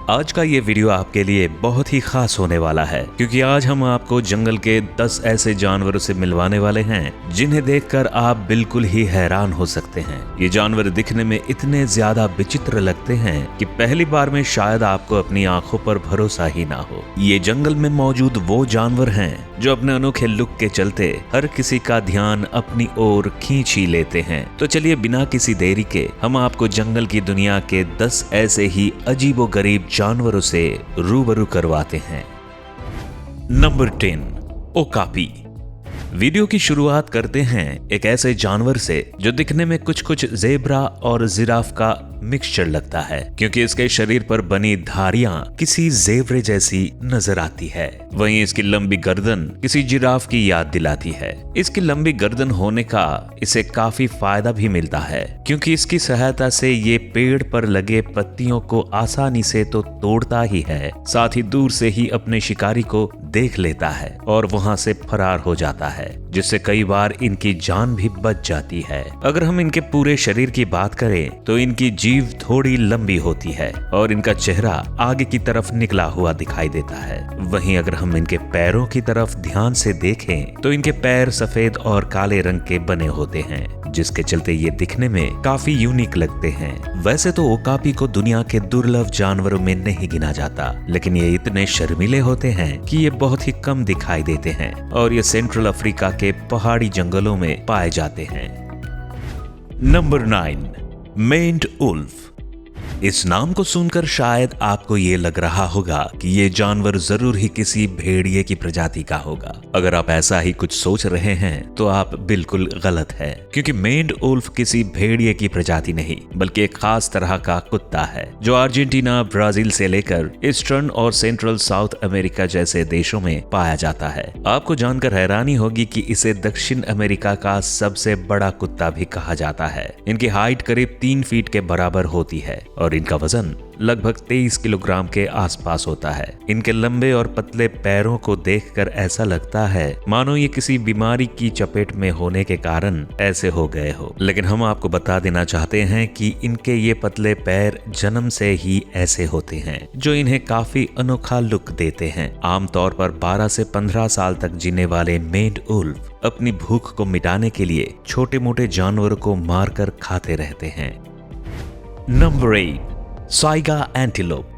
आज का ये वीडियो आपके लिए बहुत ही खास होने वाला है क्योंकि आज हम आपको जंगल के 10 ऐसे जानवरों से मिलवाने वाले हैं जिन्हें देखकर आप बिल्कुल ही हैरान हो सकते हैं। ये जानवर दिखने में इतने ज्यादा विचित्र लगते हैं कि पहली बार में शायद आपको अपनी आंखों पर भरोसा ही ना हो। ये जंगल में मौजूद वो जानवर हैं जो अपने अनोखे लुक के चलते हर किसी का ध्यान अपनी ओर खींच ही लेते हैं। तो चलिए बिना किसी देरी के हम आपको जंगल की दुनिया के 10 ऐसे ही अजीबोगरीब जानवरों से रूबरू करवाते हैं। Number 10, okapi. वीडियो की शुरुआत करते हैं एक ऐसे जानवर से जो दिखने में कुछ ज़ेब्रा और जिराफ का मिक्सचर लगता है क्योंकि इसके शरीर पर बनी धारियां किसी ज़ेब्रे जैसी नजर आती है। वहीं इसकी लंबी गर्दन किसी जिराफ की याद दिलाती है। इसकी लंबी गर्दन होने का इसे काफी फायदा भी मिलता है क्योंकि इसकी सहायता से ये पेड़ पर लगे पत्तियों को आसानी से तो तोड़ता ही है, साथ ही दूर से ही अपने शिकारी को देख लेता है और वहां से फरार हो जाता है, जिससे कई बार इनकी जान भी बच जाती है। अगर हम इनके पूरे शरीर की बात करें तो इनकी जीभ थोड़ी लंबी होती है और इनका चेहरा आगे की तरफ निकला हुआ दिखाई देता है। वहीं अगर हम इनके पैरों की तरफ ध्यान से देखें तो इनके पैर सफेद और काले रंग के बने होते हैं, जिसके चलते ये दिखने में काफी यूनिक लगते हैं। वैसे तो ओकापी को दुनिया के दुर्लभ जानवरों में नहीं गिना जाता, लेकिन ये इतने शर्मीले होते हैं कि ये बहुत ही कम दिखाई देते हैं और ये सेंट्रल अफ्रीका के पहाड़ी जंगलों में पाए जाते हैं। नंबर 9, मेंड उल्फ। इस नाम को सुनकर शायद आपको ये लग रहा होगा कि ये जानवर जरूर ही किसी भेड़िए की प्रजाति का होगा। अगर आप ऐसा ही कुछ सोच रहे हैं तो आप बिल्कुल गलत है, क्योंकि मेंड उल्फ किसी भेड़िए की प्रजाति नहीं बल्कि एक खास तरह का कुत्ता है जो अर्जेंटीना, ब्राजील से लेकर ईस्टर्न और सेंट्रल साउथ अमेरिका जैसे देशों में पाया जाता है। आपको जानकर हैरानी होगी कि इसे दक्षिण अमेरिका का सबसे बड़ा कुत्ता भी कहा जाता है। इनकी हाइट करीब 3 फीट के बराबर होती है और इनका वजन लगभग 23 किलोग्राम के आसपास होता है। इनके लंबे और पतले पैरों को देखकर ऐसा लगता है मानो ये किसी बीमारी की चपेट में होने के कारण ऐसे हो गए हो, लेकिन हम आपको बता देना चाहते हैं कि इनके ये पतले पैर जन्म से ही ऐसे होते हैं जो इन्हें काफी अनोखा लुक देते हैं। आमतौर पर 12 से 15 साल तक जीने वाले मेंड उल्फ अपनी भूख को मिटाने के लिए छोटे मोटे जानवरों को मारकर खाते रहते हैं। Number 8, Saiga antelope.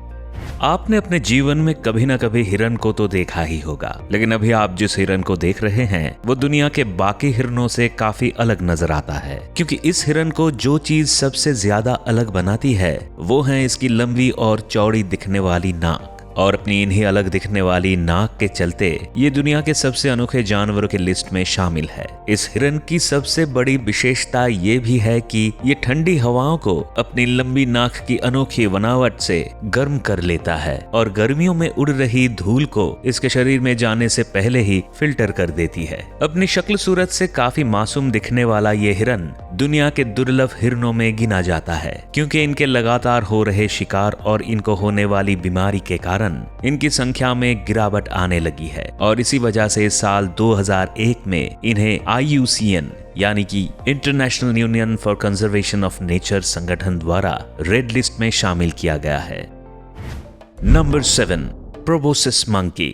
आपने अपने जीवन में कभी ना कभी हिरन को तो देखा ही होगा, लेकिन अभी आप जिस हिरन को देख रहे हैं वो दुनिया के बाकी हिरनों से काफी अलग नजर आता है, क्योंकि इस हिरन को जो चीज सबसे ज्यादा अलग बनाती है वो है इसकी लंबी और चौड़ी दिखने वाली नाक। और अपनी इन्हीं अलग दिखने वाली नाक के चलते ये दुनिया के सबसे अनोखे जानवरों की लिस्ट में शामिल है। इस हिरन की सबसे बड़ी विशेषता ये भी है कि ये ठंडी हवाओं को अपनी लंबी नाक की अनोखी बनावट से गर्म कर लेता है और गर्मियों में उड़ रही धूल को इसके शरीर में जाने से पहले ही फिल्टर कर देती है। अपनी शक्ल सूरत से काफी मासूम दिखने वाला ये हिरन दुनिया के दुर्लभ हिरनों में गिना जाता है, क्योंकि इनके लगातार हो रहे शिकार और इनको होने वाली बीमारी के कारण इनकी संख्या में गिरावट आने लगी है और इसी वजह से साल 2001 में इन्हें IUCN यानी कि international union for conservation of nature संगठन द्वारा रेड लिस्ट में शामिल किया गया है। Number 7, proboscis monkey.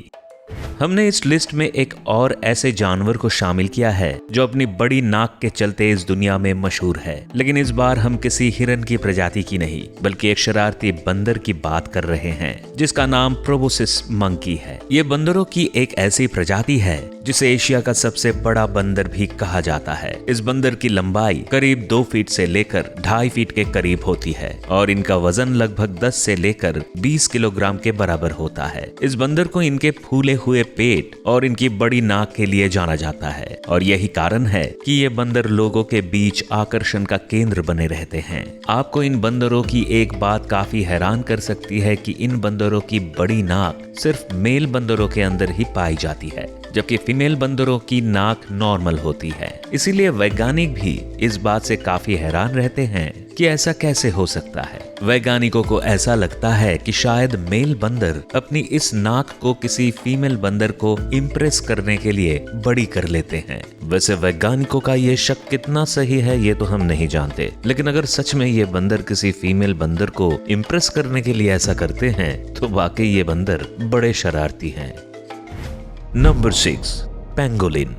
हमने इस लिस्ट में एक और ऐसे जानवर को शामिल किया है जो अपनी बड़ी नाक के चलते इस दुनिया में मशहूर है, लेकिन इस बार हम किसी हिरन की प्रजाति की नहीं बल्कि एक शरारती बंदर की बात कर रहे हैं जिसका नाम प्रोबोसिस मंकी है। ये बंदरों की एक ऐसी प्रजाति है जिसे एशिया का सबसे बड़ा बंदर भी कहा जाता है। इस बंदर की लंबाई करीब 2 फीट से लेकर 2.5 फीट के करीब होती है और इनका वजन लगभग 10 से लेकर 20 किलोग्राम के बराबर होता है। इस बंदर को इनके फूले हुए पेट और इनकी बड़ी नाक के लिए जाना जाता है और यही कारण है कि ये बंदर लोगों के बीच आकर्षण का केंद्र बने रहते हैं। आपको इन बंदरों की एक बात काफी हैरान कर सकती है कि इन बंदरों की बड़ी नाक सिर्फ मेल बंदरों के अंदर ही पाई जाती है, जबकि फीमेल बंदरों की नाक नॉर्मल होती है। इसीलिए वैज्ञानिक भी इस बात से काफी हैरान रहते हैं कि ऐसा कैसे हो सकता है। वैज्ञानिकों को ऐसा लगता है कि शायद मेल बंदर अपनी इस नाक को किसी फीमेल बंदर को इम्प्रेस करने के लिए बड़ी कर लेते हैं। वैसे वैज्ञानिकों का ये शक कितना सही है ये तो हम नहीं जानते, लेकिन अगर सच में ये बंदर किसी फीमेल बंदर को इम्प्रेस करने के लिए ऐसा करते हैं तो वाकई ये बंदर बड़े शरारती हैं। Number 6, pangolin.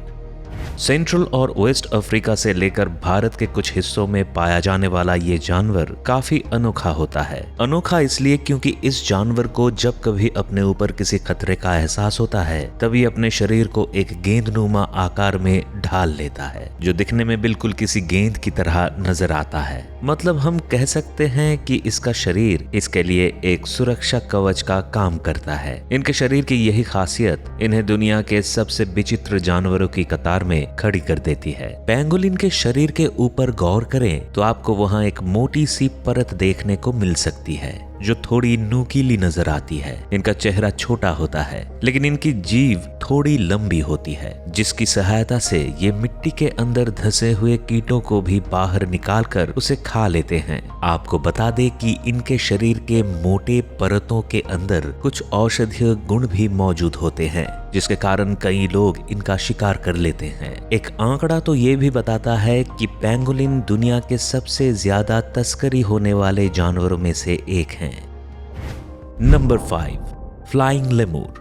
सेंट्रल और वेस्ट अफ्रीका से लेकर भारत के कुछ हिस्सों में पाया जाने वाला ये जानवर काफी अनोखा होता है। अनोखा इसलिए क्योंकि इस जानवर को जब कभी अपने ऊपर किसी खतरे का एहसास होता है तभी अपने शरीर को एक गेंदनुमा आकार में ढाल लेता है, जो दिखने में बिल्कुल किसी गेंद की तरह नजर आता है। मतलब हम कह सकते हैं कि इसका शरीर इसके लिए एक सुरक्षा कवच का काम करता है। इनके शरीर की यही खासियत इन्हें दुनिया के सबसे विचित्र जानवरों की कतार में खड़ी कर देती है। पेंगोलिन के शरीर के ऊपर गौर करें तो आपको वहां एक मोटी सी परत देखने को मिल सकती है जो थोड़ी नुकीली नजर आती है। इनका चेहरा छोटा होता है लेकिन इनकी जीभ थोड़ी लंबी होती है, जिसकी सहायता से ये मिट्टी के अंदर धंसे हुए कीटों को भी बाहर निकालकर उसे खा लेते हैं। आपको बता दें कि इनके शरीर के मोटे परतों के अंदर कुछ औषधीय गुण भी मौजूद होते हैं, जिसके कारण कई लोग इनका शिकार कर लेते हैं। एक आंकड़ा तो ये भी बताता है कि पेंगोलिन दुनिया के सबसे ज्यादा तस्करी होने वाले जानवरों में से एक हैं। Number 5, flying lemur.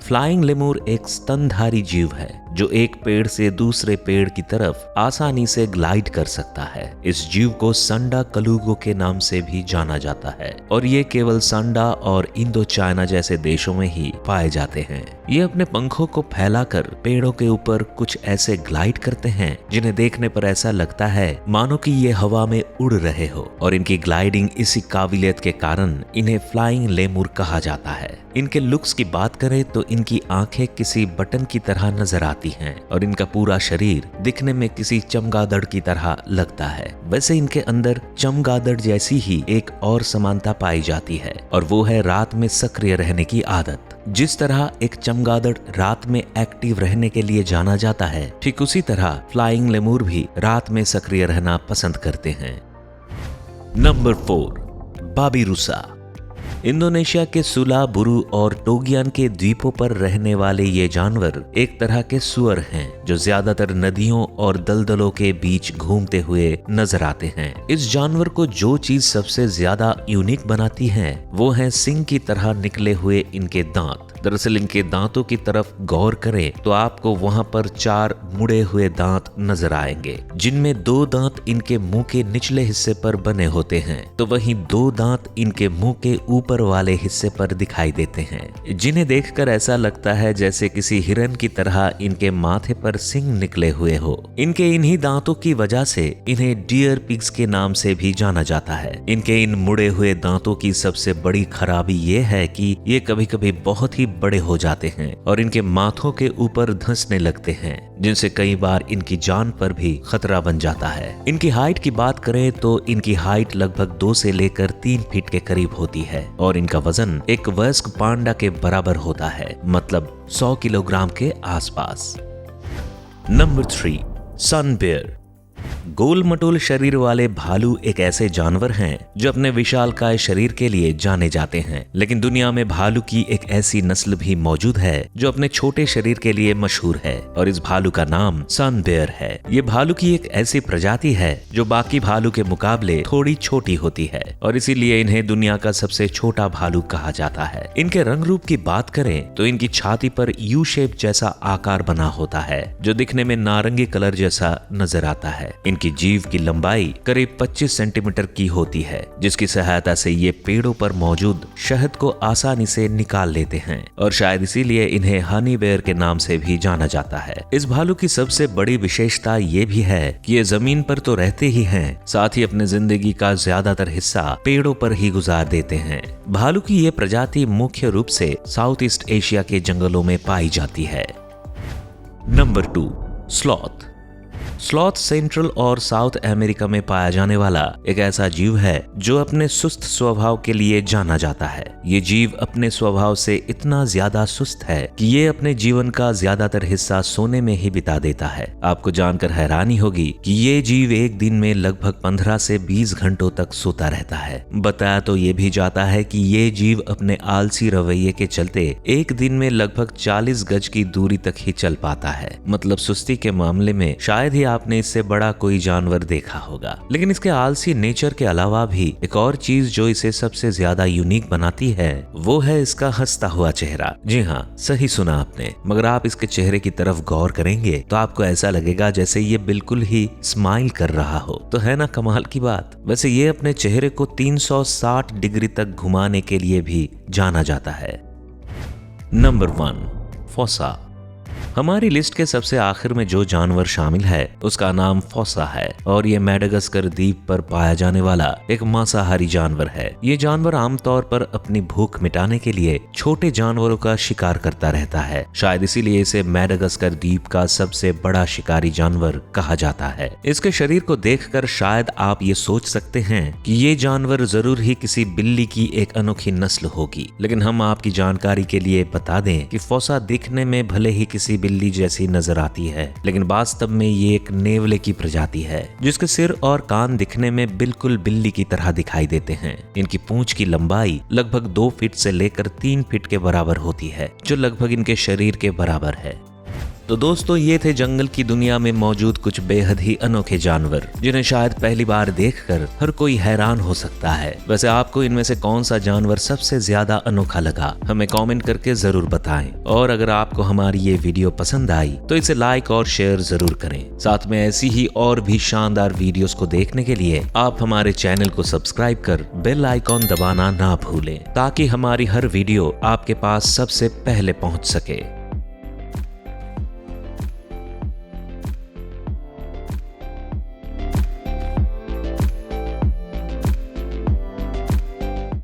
Flying lemur एक स्तनधारी जीव है जो एक पेड़ से दूसरे पेड़ की तरफ आसानी से ग्लाइड कर सकता है। इस जीव को संडा कलूगो के नाम से भी जाना जाता है और ये केवल संडा और इंडो चाइना जैसे देशों में ही पाए जाते हैं। ये अपने पंखों को फैलाकर पेड़ों के ऊपर कुछ ऐसे ग्लाइड करते हैं जिन्हें देखने पर ऐसा लगता है मानो कि ये हवा में उड़ रहे हो, और इनकी ग्लाइडिंग इसी काबिलियत के कारण इन्हें फ्लाइंग लेमूर कहा जाता है। इनके लुक्स की बात करें तो इनकी आंखें किसी बटन की तरह नजर आती हैं और इनका पूरा शरीर दिखने में किसी चमगादड़ की तरह लगता है। वैसे इनके अंदर चमगादड़ जैसी ही एक और समानता पाई जाती है और वो है रात में सक्रिय रहने की आदत। जिस तरह एक चमगादड़ रात में एक्टिव रहने के लिए जाना जाता है, ठीक उसी तरह फ्लाइंग लेमूर भी रात में सक्रिय रहना पसंद करते हैं। नंबर 4, बाबिरुसा। इंडोनेशिया के सुला, बुरू और टोगियान के द्वीपों पर रहने वाले ये जानवर एक तरह के सुअर हैं जो ज्यादातर नदियों और दलदलों के बीच घूमते हुए नजर आते हैं। इस जानवर को जो चीज सबसे ज्यादा यूनिक बनाती है वो है सिंह की तरह निकले हुए इनके दांत। दरअसल इनके दांतों की तरफ गौर करें तो आपको वहां पर 4 मुड़े हुए दांत नजर आएंगे, जिनमें 2 दांत इनके मुंह के निचले हिस्से पर बने होते हैं तो वहीं 2 दांत इनके मुंह के ऊपर वाले हिस्से पर दिखाई देते हैं, जिन्हें देखकर ऐसा लगता है जैसे किसी हिरन की तरह इनके माथे पर सिंग निकले हुए हो। इनके इन्हीं दांतों की वजह से इन्हें डियर पिग्स के नाम से भी जाना जाता है। इनके इन मुड़े हुए दांतों की सबसे बड़ी खराबी ये है कि ये कभी कभी बहुत ही बड़े हो जाते हैं और इनके माथों के ऊपर धंसने लगते हैं, जिनसे कई बार इनकी जान पर भी खतरा बन जाता है। इनकी हाइट की बात करें तो इनकी हाइट लगभग 2 से लेकर 3 फीट के करीब होती है और इनका वजन एक वयस्क पांडा के बराबर होता है, मतलब 100 किलोग्राम के आसपास। नंबर 3, सन बेयर। गोल मटोल शरीर वाले भालू एक ऐसे जानवर हैं जो अपने विशालकाय शरीर के लिए जाने जाते हैं, लेकिन दुनिया में भालू की एक ऐसी नस्ल भी मौजूद है जो अपने छोटे शरीर के लिए मशहूर है और इस भालू का नाम सन बेयर है। ये भालू की एक ऐसी प्रजाति है जो बाकी भालू के मुकाबले थोड़ी छोटी होती है और इसीलिए इन्हें दुनिया का सबसे छोटा भालू कहा जाता है। इनके रंग रूप की बात करें तो इनकी छाती पर यू शेप जैसा आकार बना होता है जो दिखने में नारंगी कलर जैसा नजर आता है। इनकी जीभ की लंबाई करीब 25 सेंटीमीटर की होती है, जिसकी सहायता से ये पेड़ों पर मौजूद शहद को आसानी से निकाल लेते हैं और शायद इसीलिए इन्हें हनी बेयर के नाम से भी जाना जाता है। इस भालू की सबसे बड़ी विशेषता ये भी है कि ये जमीन पर तो रहते ही हैं, साथ ही अपने जिंदगी का ज्यादातर हिस्सा पेड़ों पर ही गुजार देते हैं। भालू की ये प्रजाति मुख्य रूप से साउथ ईस्ट एशिया के जंगलों में पाई जाती है। Number 2, sloth. स्लॉथ सेंट्रल और साउथ अमेरिका में पाया जाने वाला एक ऐसा जीव है जो अपने सुस्त स्वभाव के लिए जाना जाता है। ये जीव अपने स्वभाव से इतना ज्यादा सुस्त है कि ये अपने जीवन का ज्यादातर हिस्सा सोने में ही बिता देता है। आपको जानकर हैरानी होगी कि ये जीव एक दिन में लगभग 15 से 20 घंटों तक सोता रहता है। बताया तो ये भी जाता है कि ये जीव अपने आलसी रवैये के चलते एक दिन में लगभग 40 गज की दूरी तक ही चल पाता है। मतलब सुस्ती के मामले में शायद ही आपने इससे बड़ा कोई जानवर देखा होगा। लेकिन इसके आलसी नेचर के अलावा भी एक और चीज जो इसे सबसे ज्यादा यूनिक बनाती है वो है इसका हंसता हुआ चेहरा। जी हाँ, सही सुना आपने। मगर आप इसके चेहरे की तरफ गौर करेंगे तो आपको ऐसा लगेगा जैसे ये बिल्कुल ही स्माइल कर रहा हो। तो है ना कमाल की बात। वैसे ये अपने चेहरे को 360 डिग्री तक घुमाने के लिए भी जाना जाता है। Number 1, fossa. हमारी लिस्ट के सबसे आखिर में जो जानवर शामिल है उसका नाम फोसा है और ये मैडागास्कर द्वीप पर पाया जाने वाला एक मांसाहारी जानवर है। ये जानवर आमतौर पर अपनी भूख मिटाने के लिए छोटे जानवरों का शिकार करता रहता है। शायद इसीलिए इसे मैडागास्कर द्वीप का सबसे बड़ा शिकारी जानवर कहा जाता है। इसके शरीर को देखकर शायद आप ये सोच सकते हैं कि ये जानवर जरूर ही किसी बिल्ली की एक अनोखी नस्ल होगी। लेकिन हम आपकी जानकारी के लिए बता दें कि फोसा दिखने में भले ही किसी बिल्ली जैसी नजर आती है, लेकिन वास्तव में ये एक नेवले की प्रजाति है जिसके सिर और कान दिखने में बिल्कुल बिल्ली की तरह दिखाई देते हैं। इनकी पूंछ की लंबाई लगभग 2 फीट से लेकर 3 फीट के बराबर होती है, जो लगभग इनके शरीर के बराबर है। तो दोस्तों, ये थे जंगल की दुनिया में मौजूद कुछ बेहद ही अनोखे जानवर जिन्हें शायद पहली बार देखकर हर कोई हैरान हो सकता है। वैसे आपको इनमें से कौन सा जानवर सबसे ज्यादा अनोखा लगा, हमें कमेंट करके जरूर बताएं। और अगर आपको हमारी ये वीडियो पसंद आई तो इसे लाइक और शेयर जरूर करें। साथ में ऐसी ही और भी शानदार वीडियोस को देखने के लिए आप हमारे चैनल को सब्सक्राइब कर बेल आइकॉन दबाना ना भूलें ताकि हमारी हर वीडियो आपके पास सबसे पहले पहुंच सके।